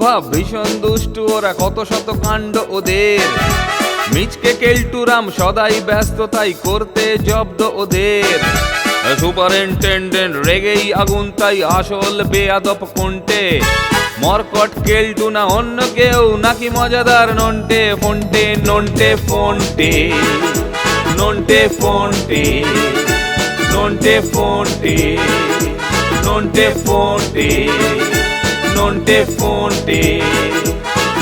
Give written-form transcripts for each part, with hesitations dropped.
স্বভাব ভীষণ দুষ্টু, ওরা কত শত কাণ্ড ওদের। মিচকে কেলটুরাম সদাই ব্যস্ততাই করতে জব্দ ওদের। সুপারিনটেন্ডেন্ট রেগেই আগুন, তাই আসল বেয়াদব কোনটে। মরকট কেলটু না অন্য কেউ, নাকি মজাদার নন্টে ফন্টে নন্টে ফন্টে নন্টে ফন্টে নন্টে ফন্টে নন্টে ফন্টে নন্টে ফন্টে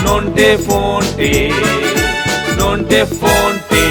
নন্টে ফন্টে নন্টে ফন্টে।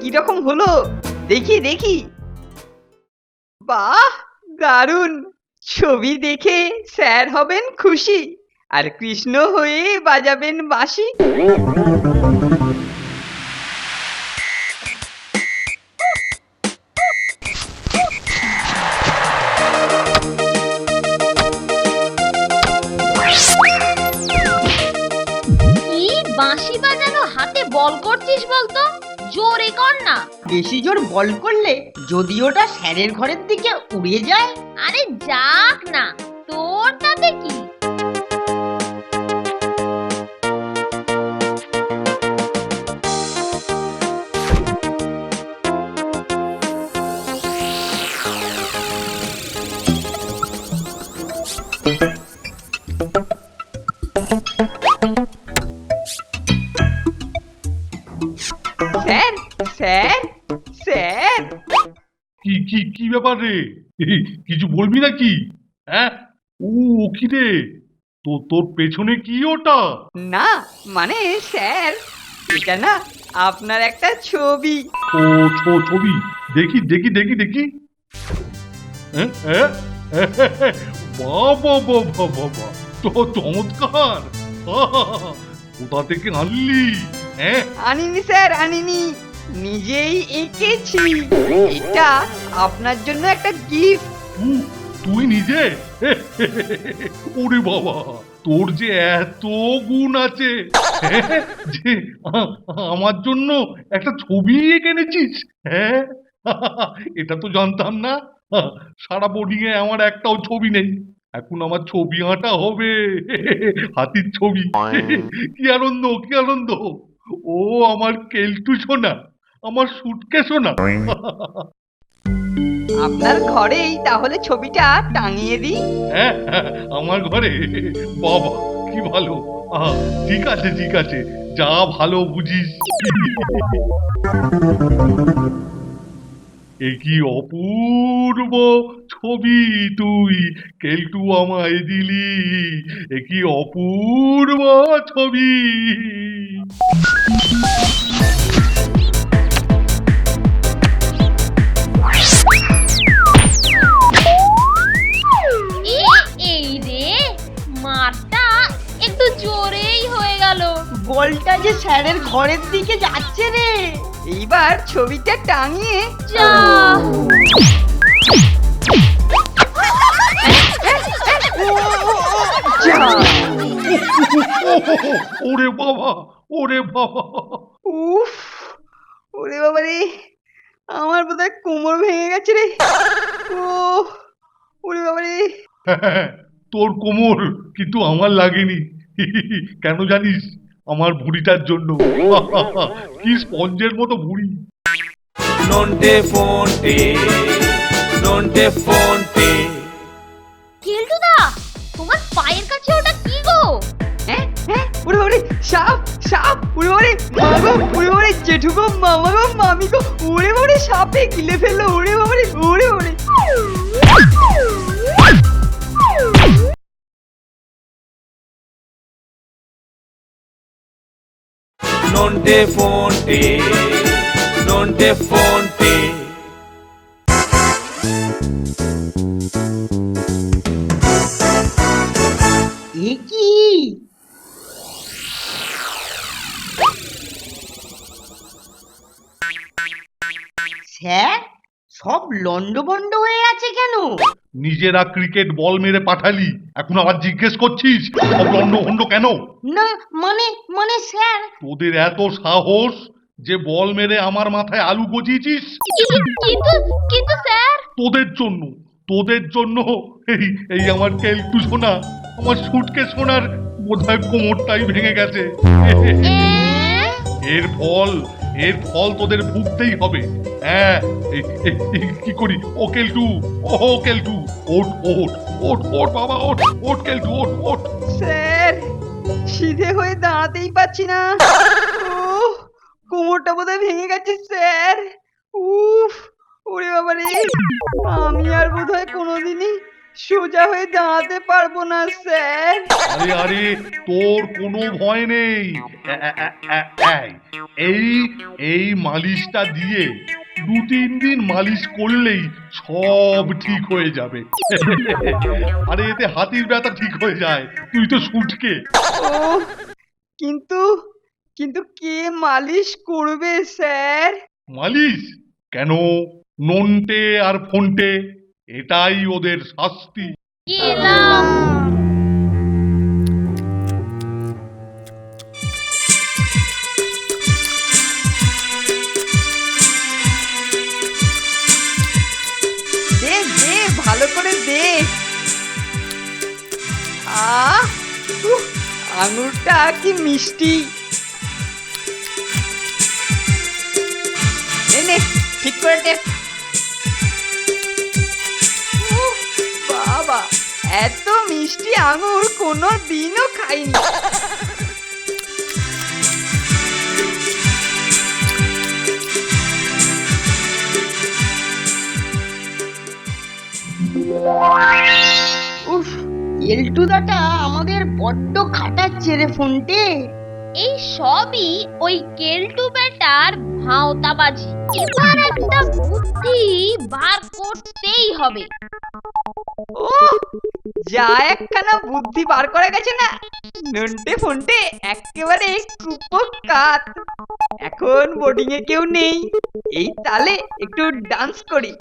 কিরকম হলো দেখি দেখি। বাহ, দারুণ! ছবি দেখে স্যার হবেন খুশি, আর কৃষ্ণ হয়ে বাজাবেন বাঁশি। কি বাঁশি বাজানো হাতে বল করছিস বলতো? জোরে কর না। বেশি জোর বল করলে যদি ওটা স্যারের ঘরের দিকে উড়ে যায়? আরে যাক না, তোর তাতে কি? Sir, sir, sir! কি কি কি ব্যাপার রে? কিছু বলবি নাকি? হ্যাঁ, ও কি রে? তোর পেছনে কি ওটা? না মানে স্যার, এটা না আপনার একটা ছবি। ও ছবি, দেখি দেখি দেখি দেখি। হ্যাঁ, হ্যাঁ, বাবা বাবা বাবা, তো চমৎকার! কোথা থেকে আনলি? হ্যাঁ, আনিনি স্যার, আনিনি, নিজেই এঁকেছি। এটা আপনার জন্য একটা গিফট। তুই নিজে? ওরে বাবা, তোর যে এত গুণ আছে যে আমার জন্য একটা ছবি এঁকে এনেছিস। হ্যাঁ, এটা তো জানতাম না। সারা বোর্ডিং এ আমার একটাও ছবি নেই, এখন আমার ছবি আঁটা হবে, হাতির ছবি। কি আনন্দ, কি আনন্দ! ও আমার কেলটু সোনা, আমার সুটকে সোনা। আপনার ঘরেই তাহলে ছবিটা টাঙিয়ে দিই। হ্যাঁ, আমার ঘরে? বাবা, কি ভালো! ঠিক আছে ঠিক আছে, যা ভালো বুঝিস। এ কি অপূর্ব ছবি তুই কেলটু আমায় দিলি, এ কি অপূর্ব ছবি! এই রে, মারটা একটু জোরেই হয়ে গেল। বলটা যে স্যারের ঘরের দিকে যাচ্ছে রে। এইবার ছবিটা টাঙিয়ে যা যা। ওরে বাবা, ওরে বাবা। উফ, ওরে বাবা রে, আমার বোধহয় কোমর ভেঙে গেছে রে। ও, ওরে বাবা রে। তোর কোমর, কিন্তু আমার লাগেনি। কেন জানিস? আমার ভুঁড়িটার জন্য। কি স্পঞ্জের মতো ভুঁড়ি। নন্টে ফন্টে, নন্টে ফন্টে। কেলটুদা, তোমার পায়ের কাছে ওটা কি গো? হ্যাঁ হ্যাঁ, ওরে বাবা রে, সাপ সাপ, ওরে বাবা রে, মা গো, ওরে বাবা রে, জেঠু গো, মামা গো, মামি গো, ওরে বাবা রে, সাপে গিলে ফেললো, ওরে বাবা রে, ওরে বাবা রে। নন্টে ফন্টে, নন্টে ফন্টে। এ কি? স্যার, সব লন্ডভন্ড হয়ে আছে কেন? নিজেরা ক্রিকেট বল মেরে পাঠালি, এখন আবার জিজ্ঞেস করছিস সব লন্ডভন্ড কেন? না মানে মানে স্যার, তোদের এত সাহস যে বল মেরে আমার মাথায় আলু গজিয়েছিস? কিন্তু কিন্তু স্যার, তোদের জন্য, তোদের জন্য এই এই আমার কেলটু সোনা, আমার সুটকে সোনার বোধহয় কোমরটাই ভেঙে গেছে। এর ফল, এর ফল তোদের ভুগতেই হবে। হ্যাঁ, কি করি? ও কেলটু, ও কেলটু, ওঠ ওঠ ওঠ ওঠ বাবা, ওঠ ওঠ কেলটু, ওঠ ওঠ। স্যার, সিধে হয়ে দাঁড়াতেই পাচ্ছি না। ও, কোমরটা বোধহয় ভেঙে গেছে স্যার। উফ, ওরে বাবা রে, আমি আর বোধহয় কোনোদিনই সোজা হয়ে দাঁড়াতে পারবো না স্যার। আরে আরে, তোর কোনো ভয় নেই। এই এই মালিশটা দিয়ে 2-3 দিন মালিশ করলেই সব ঠিক হয়ে যাবে। আরে এতে হাতির ব্যথা ঠিক হয়ে যায়, তুই তো সুটকে। ও, কিন্তু কিন্তু কে মালিশ করবে স্যার? মালিশ কেন? নন্টে আর ফন্টে, এটাই ওদের শাস্তি। গেলাম। দে দে, ভালো করে দে। আহ, উহ, আঙুরটা কি মিষ্টি। নে নে, ঠিক করে দে। উহ, বাবা, এত মিষ্টি আঙুর কোনো দিনও খাইনি। উফ, এলটুদাটা আমাদের বড্ড খাটাচ্ছে রে ফোনটে। এই সবই ওই কেলটু বেটার ভাওতাবাজি। এবার একটা বুদ্ধি বার করতেই হবে। ও, যা একখানা বুদ্ধি বার করে গেছে না, নন্টে ফন্টে একেবারে কুপোকাত। এখন বোর্ডিং এ কেউ নেই, এই তালে একটু ডান্স করি।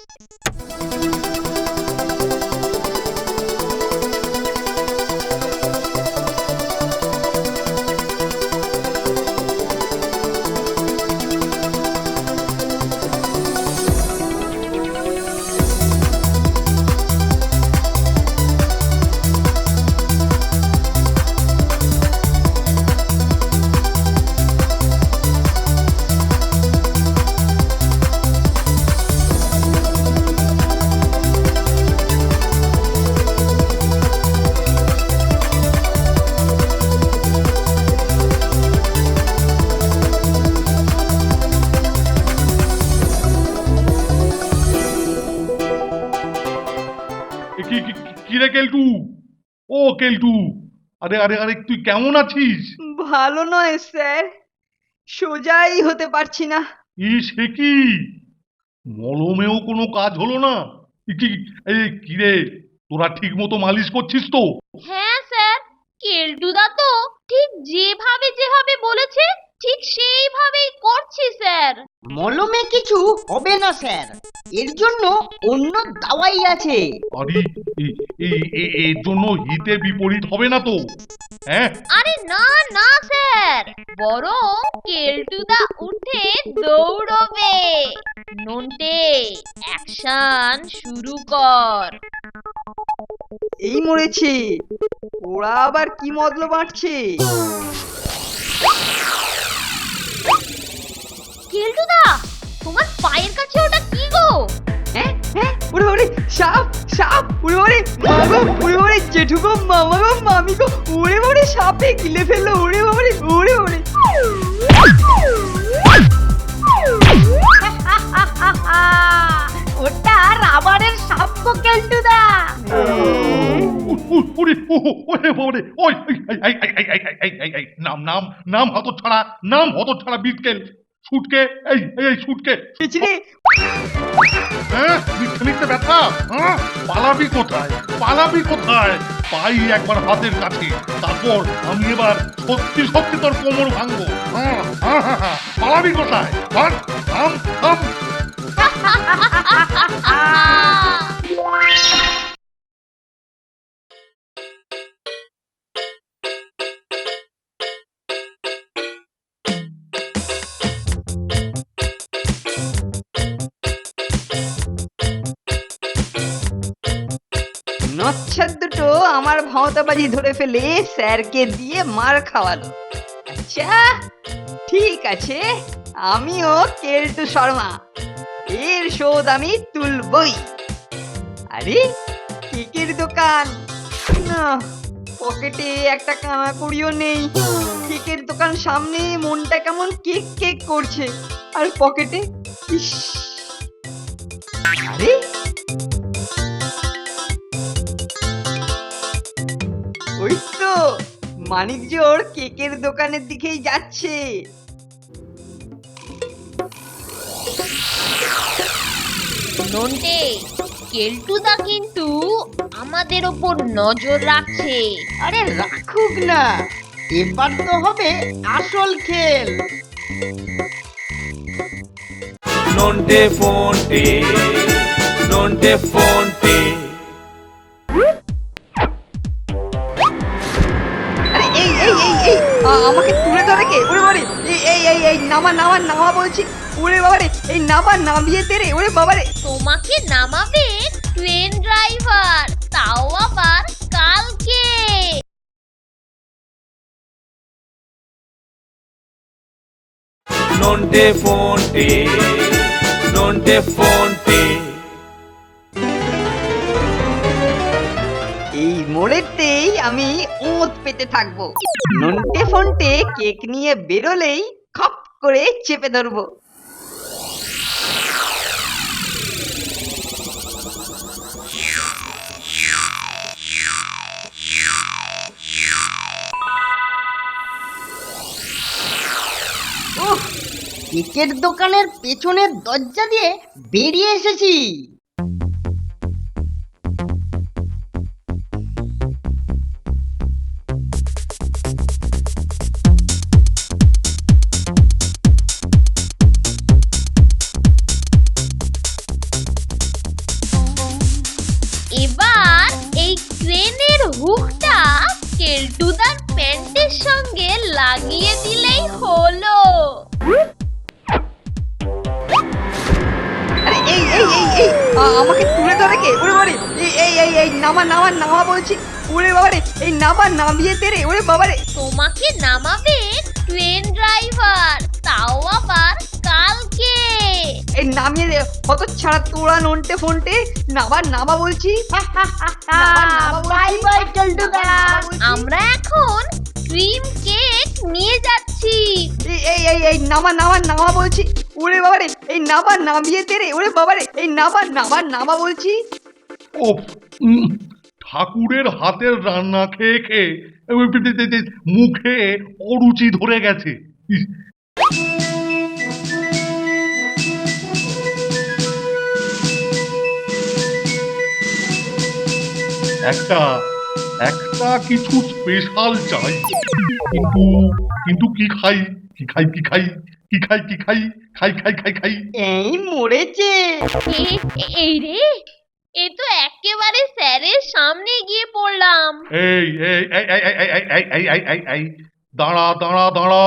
কিরে কেলটু, ও কেলটু, আরে আরে আরে, তুই কেমন আছিস? ভালো নয় স্যার, সোজাই হতে পারছি না। সে কি, মলমেও কোনো কাজ হলো না? এই কিরে, তোরা ঠিক মতো মালিশ করছিস তো? হ্যাঁ স্যার, কেলটুদা তো ঠিক যেভাবে যেভাবে বলেছে ঠিক সেইভাবেই করছি স্যার। মলমে কিছু হবে না স্যার, এর জন্য অন্য দাওয়াই আছে। আরে এর জন্য হিতে বিপরীত হবে না তো? হ্যাঁ, আরে না না স্যার, বরং কেলটুদা উঠে দৌড়বে। নন্টে, অ্যাকশন শুরু কর। এই মরেছে, ওরা আবার কি মতলব বাঁটছে? কেলটুদা, তোমার পায়ের কাছে ওটা কি গো? হ্যাঁ হ্যাঁ, ওরে ওরে সাপ সাপ, ওরে ওরে মাগো, ওরে ওরে জেঠু গো, মামা গো, মামি গো, ওরে ওরে সাপে গিলে ফেললো, ওরে ওরে ওরে ওরে। ওটা রাবারের সাপ গো কেলটুদা। ওরে বাবারে, ওই নাম নাম নাম হতচ্ছাড়া, নাম হতচ্ছাড়া বিটকেল ছুটকে, এই ছুটকে, পেছনে হ্যাঁ মিথ্যে মিথ্যে ব্যথা, হ্যাঁ পালাবি কোথায়, পালাবি কোথায়? পাই একবার হাতের কাছে, তারপর আমি এবার সত্যি সত্যি তোর কোমর ভাঙবো। হ্যাঁ হ্যাঁ হ্যাঁ হ্যাঁ, পালাবি কোথায়? থাম থাম থাম। নচ্ছার দুটো আমার ভাঁওতাবাজি ধরে ফেলে স্যারকে দিয়ে মার খাওয়ালো। আচ্ছা ঠিক আছে, আমিও কেলটু শর্মা, এর শোধ আমি তুলবই। আরে কেকের দোকান না, পকেটে একটা কানাকড়িও নেই। কেকের দোকান সামনে, মনটা কেমন কেক কেক করছে, আর পকেটে ইস, আরে ওই তো মানিক জোর কেকের দোকানের দিকেই যাচ্ছে। নন্টে, কেলটুদা কিন্তু আমাদের ওপর নজর রাখছে। আরে রাখুক না, এবার তো হবে আসল খেল। নন্টে ফোনটে, নন্টে ফোনটে। আরে এই এই এই এই আমাকে তুলে ধরে কে? ওরে বাবারে, এই এই এই এই নামা নামা নামা বলছি। ওরে বাবারে, এই নামা নামিয়ে দে রে, ওরে বাবারে। তোমাকে নামাবে ট্রেন ড্রাইভার, তাও আবার কালকে। নন্টে ফোনটে, নন্টে ফোনটে। এই মোড়েতেই আমি ওঁত পেতে থাকবো। নন্টে ফন্টে কেক নিয়ে বেরোলেই খপ করে চেপে ধরবো। উফ, কেকের দোকানের পেছনের দরজা দিয়ে বেরিয়ে এসেছি। এবার এই ট্রেনের হুকটা কেলটুদার প্যান্টের সঙ্গে লাগিয়ে দিলেই হলো। আরে এই এই এই এই আমাকে তুলে ধরে কে? ওরে বাবারে, এই এই এই এই নামা নামা নামা বলছি। ওরে বাবারে, এই নামা নামিয়ে দে রে, ওরে বাবারে। তোমাকে নামাবে ট্রেন ড্রাইভার, তাও আবার কালকে। এই নামিয়ে দে, কত ছাড়া তোরা নন্টে ফন্টে, নামা নামা বলছি। বাই বাই কেলটুদা। আমরা এখন ক্রিম কেক নিয়ে যাচ্ছি। এই এই এই এই নামা নামা নামা বলছি। ওরে বাবারে, এই নামা নামিয়ে দে রে, ওরে বাবারে, এই নামা নামা নামা বলছি। ও ঠাকুরের হাতের রান্না খেয়ে খেয়ে মুখে অরুচি ধরে গেছে। ইস, একটা একটা কিছু স্পেশাল চাই, কিন্তু কিন্তু কি খাই কি খাই কি খাই, কি খাই কি খাই খাই খাই খাই খাই এই মরেছে। এই রে, এ তো একেবারে স্যারের সামনে গিয়ে পড়লাম। এই এই এই এই এই এই এই এই এই এই এই দাঁড়া দাঁড়া দাঁড়া,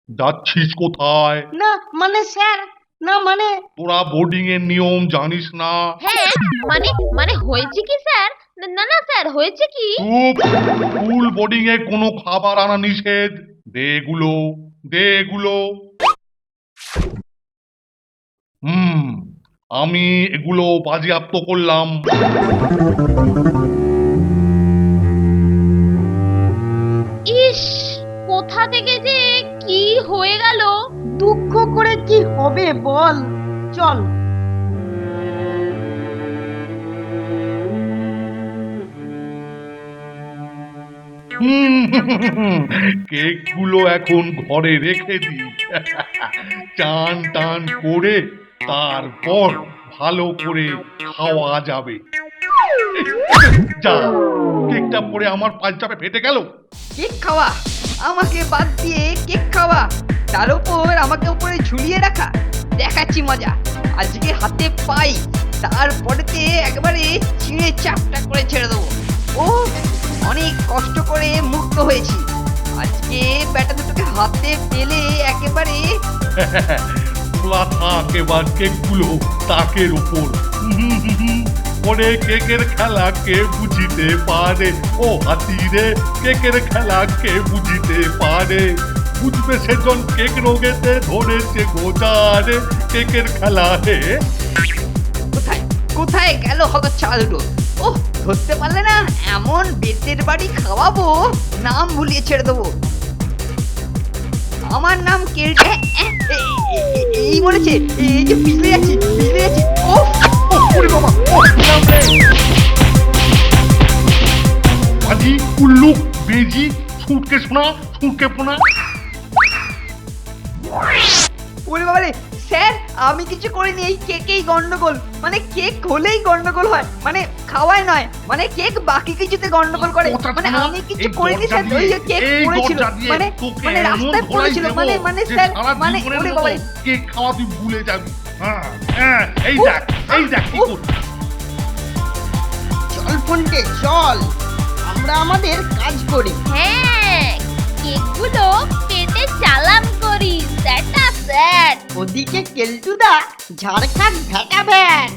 যাচ্ছিস কোথায়? না মানে স্যার, না মানে তোরা বোর্ডিং এর নিয়ম জানিস না? হ্যাঁ, মানে মানে হয়েছে কি স্যার? না না স্যার, হয়েছে কি? চুপ! স্কুল বোর্ডিং এ কোনো খাবার আনা নিষেধ। দে এগুলো, দে এগুলো। আমি এগুলো বাজেয়াপ্ত করলাম। ইস, কোথা থেকে যে কি হয়ে গেল। দুঃখ করে কি হবে বল, চল। কেক গুলো এখন ঘরে রেখে দি। চান টান করে তারপর ভালো করে খাওয়া যাবে। যা, কেকটা পরে আমার পাঞ্জাবে ফেটে গেল। কেক খাওয়া, আমাকে বাদ দিয়ে কেক খাওয়া, তার উপর আমাকে উপরে ঝুলিয়ে রাখা, দেখাচ্ছি মজা। আজকে হাতে পাই, তারপরেতে একবারে ছিঁড়ে চাপটা করে ছেড়ে দেবো। ও অনেক কষ্ট করে মুক্ত হয়েছি, আজকে ব্যাটা দুটোকে হাতে পেলে একেবারে খোলা থাক এবার কেক গুলো তাকের উপর। পরে কেকের খেলা কে বুঝিতে পারে? ও হাতি রে, কেকের খেলা কে বুঝিতে পারে? বুঝবে সেজন কেক রোগেতে ধরেছে গোজারে। কেকের খেলা হে। কোথায় কোথায় গেল হতচ্ছাড়া দুটো? ও ধরতে পারলে না, এমন বেতের বাড়ি খাওয়াবো, নাম ভুলিয়ে ছেড়ে দেবো। আমার নাম কেলটে। এই বলেছে, এই যে পিছলে যাচ্ছি পিছলে যাচ্ছি। ও ওরে বাবা, ও নাম রে। পাজি, উল্লুক, বেজি, ছুটকে শোনা, ছুটকে পোনা। ওরে বাবা রে, স্যার আমি কিছু করিনি, এই কেকেই গন্ডগোল। মানে কেক হলেই গন্ডগোল হয়, মানে খাওয়ায় নয়, মানে কেক বাকি কিছুতে গন্ডগোল করে। মানে আমি কিছু করিনি স্যার, ওই যে কেক পড়েছিল, মানে মানে রাস্তায় পড়েছিল, মানে মানে স্যার মানে ওরে বাবা রে। কেক খাওয়া তুই ভুলে যাবি। হ্যাঁ হ্যাঁ, এই দেখ এই দেখ কি করছিস। চল ফোনটে চল, আমরা আমাদের কাজ করি। হ্যাঁ, কেকগুলো পেটে চালান করি, স্যাটা স্যার। ওদিকে কেলটুদা ঝাড়খান ভেটা ভ্যাট।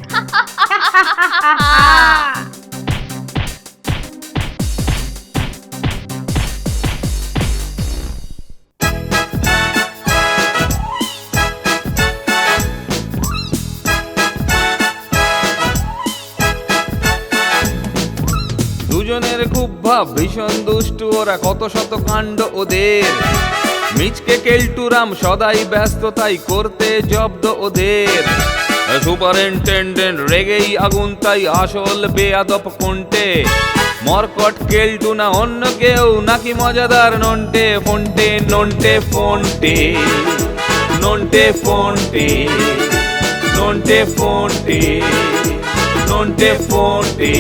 দুজনের খুব ভাব, ভীষণ দুষ্টু ওরা, কত শত কাণ্ড ওদের। মিচকে কেলটুরাম সদাই ব্যস্ত, তাই করতে জব্দ ওদের। সুপারিনটেন্ডেন্ট রেগেই আগুন, তাই আসল বেয়াদব কোনটে। মরকট কেলটু না অন্য কেউ, নাকি মজাদার নন্টে ফোনটে। নন্টে ফোনটে, নন্টে ফোনটে, নন্টে ফোনটে, নন্টে ফোনটে,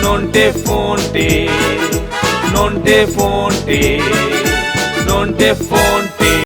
নন্টে ফোনটে, নন্টে ফোনটে, নন্টে ফোনটে।